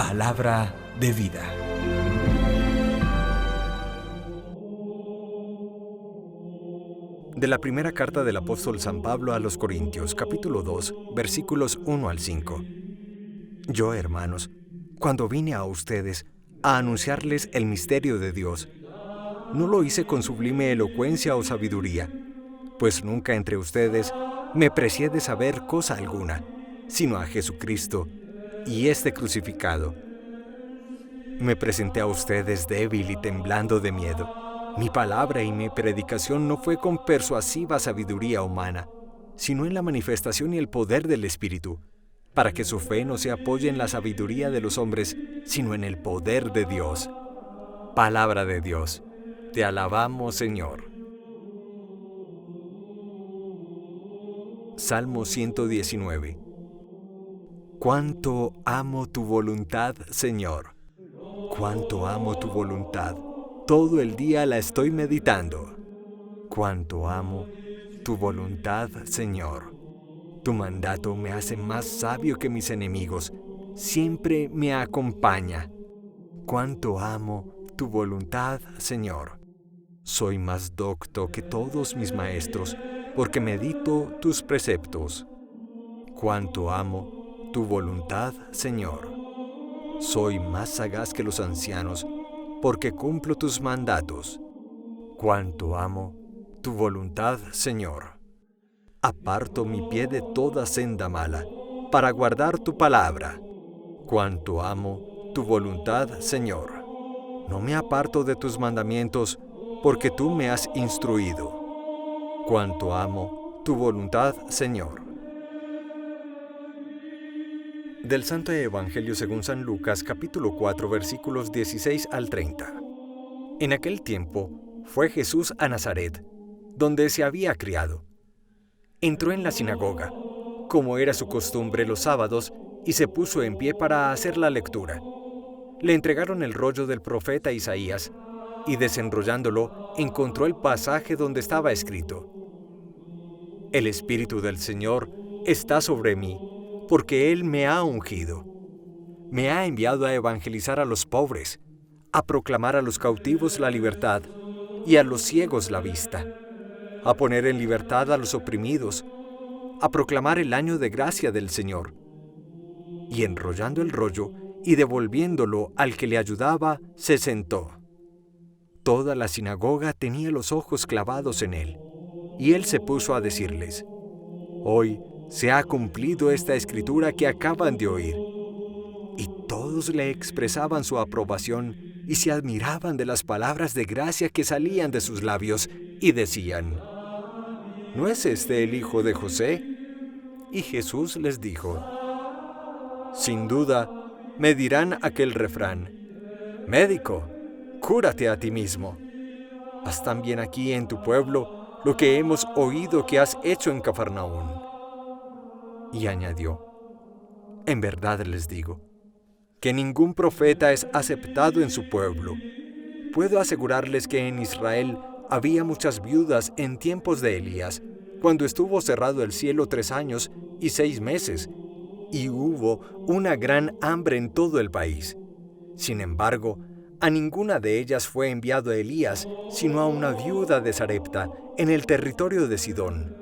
Palabra de vida. De la primera carta del apóstol San Pablo a los Corintios, capítulo 2, versículos 1 al 5. Yo, hermanos, cuando vine a ustedes a anunciarles el misterio de Dios, no lo hice con sublime elocuencia o sabiduría, pues nunca entre ustedes me precié de saber cosa alguna, sino a Jesucristo y este crucificado. Me presenté a ustedes débil y temblando de miedo. Mi palabra y mi predicación no fue con persuasiva sabiduría humana, sino en la manifestación y el poder del Espíritu, para que su fe no se apoye en la sabiduría de los hombres, sino en el poder de Dios. Palabra de Dios. Te alabamos, Señor. Salmo 119. Cuánto amo tu voluntad, Señor. Cuánto amo tu voluntad. Todo el día la estoy meditando. Cuánto amo tu voluntad, Señor. Tu mandato me hace más sabio que mis enemigos. Siempre me acompaña. Cuánto amo tu voluntad, Señor. Soy más docto que todos mis maestros, porque medito tus preceptos. Cuánto amo tu voluntad, Señor. Soy más sagaz que los ancianos, porque cumplo tus mandatos. Cuánto amo tu voluntad, Señor. Aparto mi pie de toda senda mala, para guardar tu palabra. Cuánto amo tu voluntad, Señor. No me aparto de tus mandamientos, porque tú me has instruido. Cuánto amo tu voluntad, Señor. Del Santo Evangelio según San Lucas, capítulo 4, versículos 16 al 30. En aquel tiempo fue Jesús a Nazaret, donde se había criado. Entró en la sinagoga, como era su costumbre los sábados, y se puso en pie para hacer la lectura. Le entregaron el rollo del profeta Isaías, y desenrollándolo, encontró el pasaje donde estaba escrito: El Espíritu del Señor está sobre mí, porque Él me ha ungido. Me ha enviado a evangelizar a los pobres, a proclamar a los cautivos la libertad y a los ciegos la vista, a poner en libertad a los oprimidos, a proclamar el año de gracia del Señor. Y enrollando el rollo y devolviéndolo al que le ayudaba, se sentó. Toda la sinagoga tenía los ojos clavados en él, y él se puso a decirles: Hoy se ha cumplido esta escritura que acaban de oír. Y todos le expresaban su aprobación y se admiraban de las palabras de gracia que salían de sus labios y decían: ¿No es este el hijo de José? Y Jesús les dijo: Sin duda, me dirán aquel refrán: Médico, cúrate a ti mismo. Haz también aquí en tu pueblo lo que hemos oído que has hecho en Cafarnaún. Y añadió: En verdad les digo, que ningún profeta es aceptado en su pueblo. Puedo asegurarles que en Israel había muchas viudas en tiempos de Elías, cuando estuvo cerrado el cielo 3 años y 6 meses, y hubo una gran hambre en todo el país. Sin embargo, a ninguna de ellas fue enviado Elías, sino a una viuda de Sarepta, en el territorio de Sidón.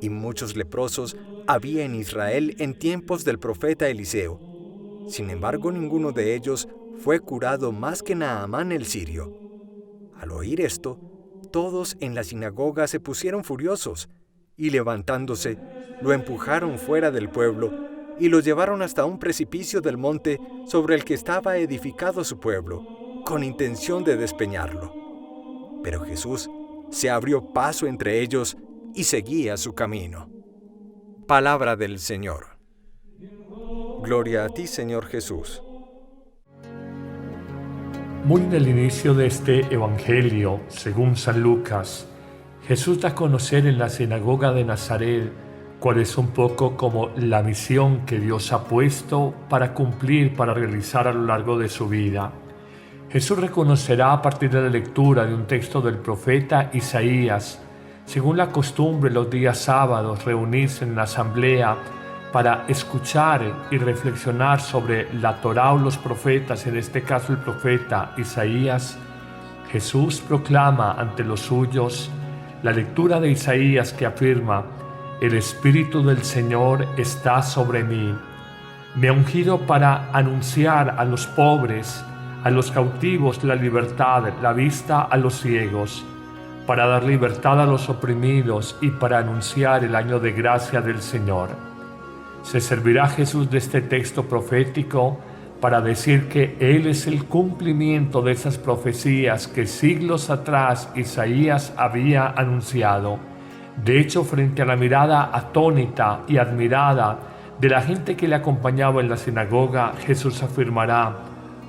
Y muchos leprosos había en Israel en tiempos del profeta Eliseo. Sin embargo, ninguno de ellos fue curado más que Naamán el sirio. Al oír esto, todos en la sinagoga se pusieron furiosos, y levantándose, lo empujaron fuera del pueblo y lo llevaron hasta un precipicio del monte sobre el que estaba edificado su pueblo, con intención de despeñarlo. Pero Jesús se abrió paso entre ellos y seguía su camino. Palabra del Señor. Gloria a ti, Señor Jesús. Muy en el inicio de este Evangelio, según San Lucas, Jesús da a conocer en la sinagoga de Nazaret cuál es un poco como la misión que Dios ha puesto para cumplir, para realizar a lo largo de su vida. Jesús reconocerá a partir de la lectura de un texto del profeta Isaías, según la costumbre los días sábados reunirse en la asamblea para escuchar y reflexionar sobre la Torá o los profetas, en este caso el profeta Isaías, Jesús proclama ante los suyos la lectura de Isaías que afirma: el Espíritu del Señor está sobre mí. Me ha ungido para anunciar a los pobres, a los cautivos la libertad, la vista a los ciegos, para dar libertad a los oprimidos y para anunciar el año de gracia del Señor. Se servirá Jesús de este texto profético para decir que Él es el cumplimiento de esas profecías que siglos atrás Isaías había anunciado. De hecho, frente a la mirada atónita y admirada de la gente que le acompañaba en la sinagoga, Jesús afirmará: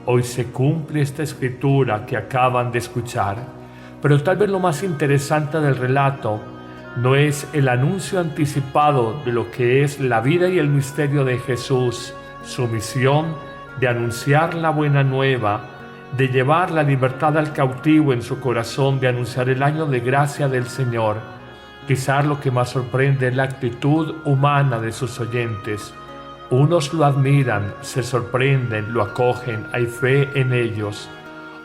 hoy se cumple esta escritura que acaban de escuchar. Pero tal vez lo más interesante del relato no es el anuncio anticipado de lo que es la vida y el misterio de Jesús, su misión de anunciar la buena nueva, de llevar la libertad al cautivo en su corazón, de anunciar el año de gracia del Señor. Quizás lo que más sorprende es la actitud humana de sus oyentes. Unos lo admiran, se sorprenden, lo acogen, hay fe en ellos.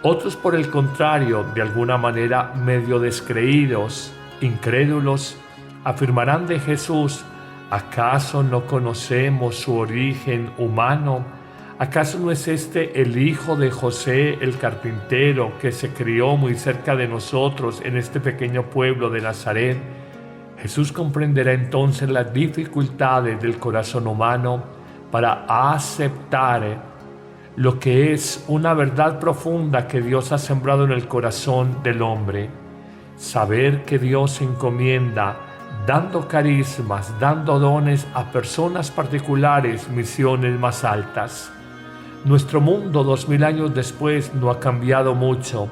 Otros, por el contrario, de alguna manera medio descreídos, incrédulos, afirmarán de Jesús: ¿acaso no conocemos su origen humano? ¿Acaso no es este el hijo de José el carpintero que se crió muy cerca de nosotros en este pequeño pueblo de Nazaret? Jesús comprenderá entonces las dificultades del corazón humano para aceptar lo que es una verdad profunda que Dios ha sembrado en el corazón del hombre. Saber que Dios se encomienda dando carismas, dando dones a personas particulares, misiones más altas. Nuestro mundo 2000 años después no ha cambiado mucho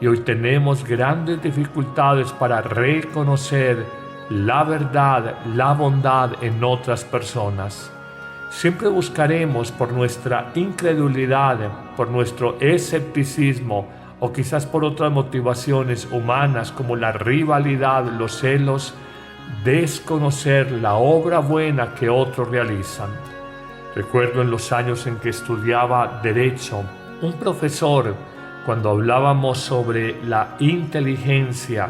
y hoy tenemos grandes dificultades para reconocer la verdad, la bondad en otras personas. Siempre buscaremos por nuestra incredulidad, por nuestro escepticismo o quizás por otras motivaciones humanas como la rivalidad, los celos, desconocer la obra buena que otros realizan. Recuerdo en los años en que estudiaba Derecho, un profesor, cuando hablábamos sobre la inteligencia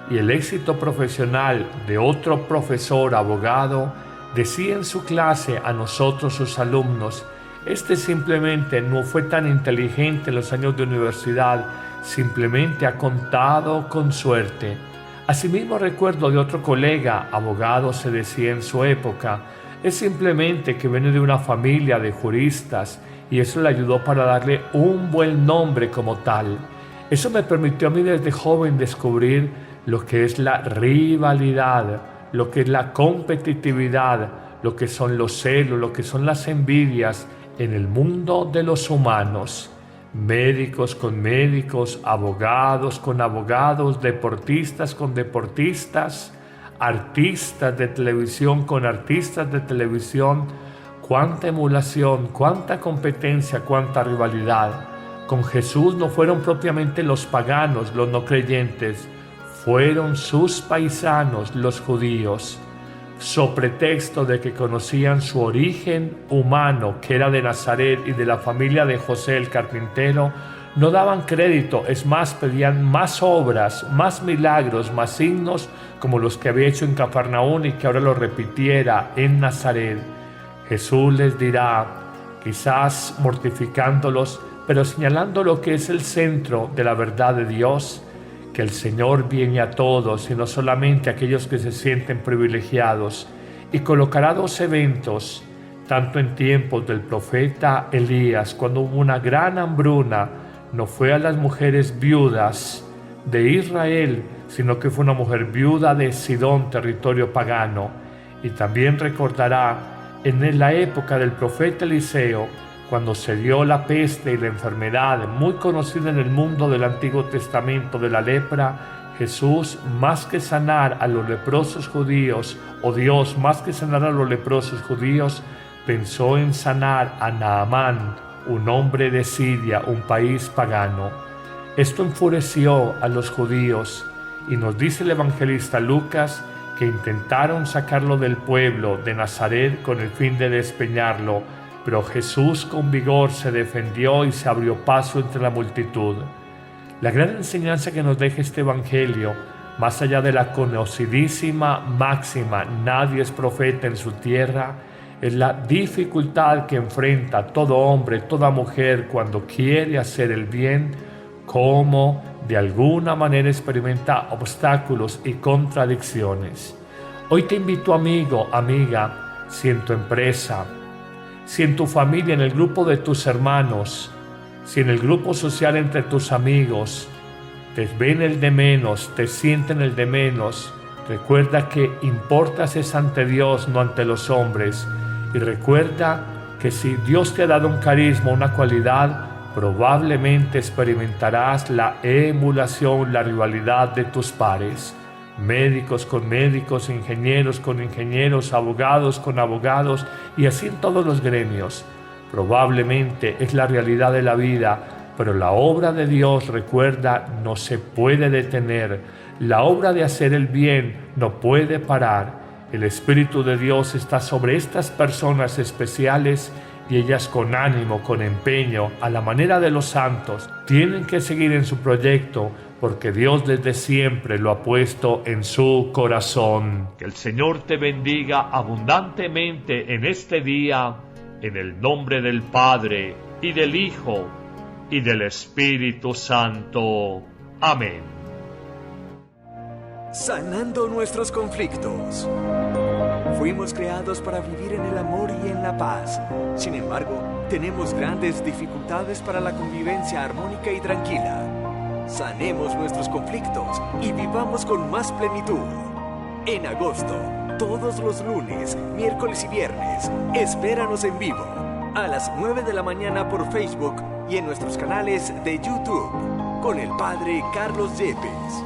y el éxito profesional de otro profesor abogado, decía en su clase a nosotros, sus alumnos: este simplemente no fue tan inteligente en los años de universidad, simplemente ha contado con suerte. Asimismo recuerdo de otro colega, abogado, se decía en su época: es simplemente que viene de una familia de juristas y eso le ayudó para darle un buen nombre como tal. Eso me permitió a mí desde joven descubrir lo que es la rivalidad, lo que es la competitividad, lo que son los celos, lo que son las envidias en el mundo de los humanos. Médicos con médicos, abogados con abogados, deportistas con deportistas, artistas de televisión con artistas de televisión. Cuánta emulación, cuánta competencia, cuánta rivalidad. Con Jesús no fueron propiamente los paganos, los no creyentes, fueron sus paisanos, los judíos, so pretexto de que conocían su origen humano, que era de Nazaret y de la familia de José el carpintero, no daban crédito, es más, pedían más obras, más milagros, más signos, como los que había hecho en Cafarnaún y que ahora lo repitiera en Nazaret. Jesús les dirá, quizás mortificándolos, pero señalando lo que es el centro de la verdad de Dios, que el Señor viene a todos y no solamente a aquellos que se sienten privilegiados, y colocará dos eventos, tanto en tiempos del profeta Elías, cuando hubo una gran hambruna, no fue a las mujeres viudas de Israel, sino que fue una mujer viuda de Sidón, territorio pagano, y también recordará en la época del profeta Eliseo, cuando se dio la peste y la enfermedad muy conocida en el mundo del Antiguo Testamento de la lepra, Jesús, más que sanar a los leprosos judíos, o Dios, más que sanar a los leprosos judíos, pensó en sanar a Naamán, un hombre de Siria, un país pagano. Esto enfureció a los judíos y nos dice el evangelista Lucas que intentaron sacarlo del pueblo de Nazaret con el fin de despeñarlo, pero Jesús con vigor se defendió y se abrió paso entre la multitud. La gran enseñanza que nos deja este Evangelio, más allá de la conocidísima máxima «nadie es profeta en su tierra», es la dificultad que enfrenta todo hombre, toda mujer cuando quiere hacer el bien, como de alguna manera experimenta obstáculos y contradicciones. Hoy te invito, amigo, amiga, si en tu empresa, si en tu familia, en el grupo de tus hermanos, si en el grupo social entre tus amigos, te ven el de menos, te sienten el de menos, recuerda que importas es ante Dios, no ante los hombres. Y recuerda que si Dios te ha dado un carisma, una cualidad, probablemente experimentarás la emulación, la rivalidad de tus pares. Médicos con médicos, ingenieros con ingenieros, abogados con abogados, y así en todos los gremios. Probablemente es la realidad de la vida, pero la obra de Dios, recuerda, no se puede detener. La obra de hacer el bien no puede parar. El Espíritu de Dios está sobre estas personas especiales y ellas con ánimo, con empeño, a la manera de los santos, tienen que seguir en su proyecto porque Dios desde siempre lo ha puesto en su corazón. Que el Señor te bendiga abundantemente en este día, en el nombre del Padre, y del Hijo, y del Espíritu Santo. Amén. Sanando nuestros conflictos. Fuimos creados para vivir en el amor y en la paz. Sin embargo, tenemos grandes dificultades para la convivencia armónica y tranquila. Sanemos nuestros conflictos y vivamos con más plenitud. En agosto, todos los lunes, miércoles y viernes, espéranos en vivo a las 9 de la mañana por Facebook y en nuestros canales de YouTube con el Padre Carlos Yepes.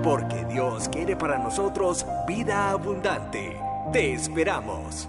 Porque Dios quiere para nosotros vida abundante. Te esperamos.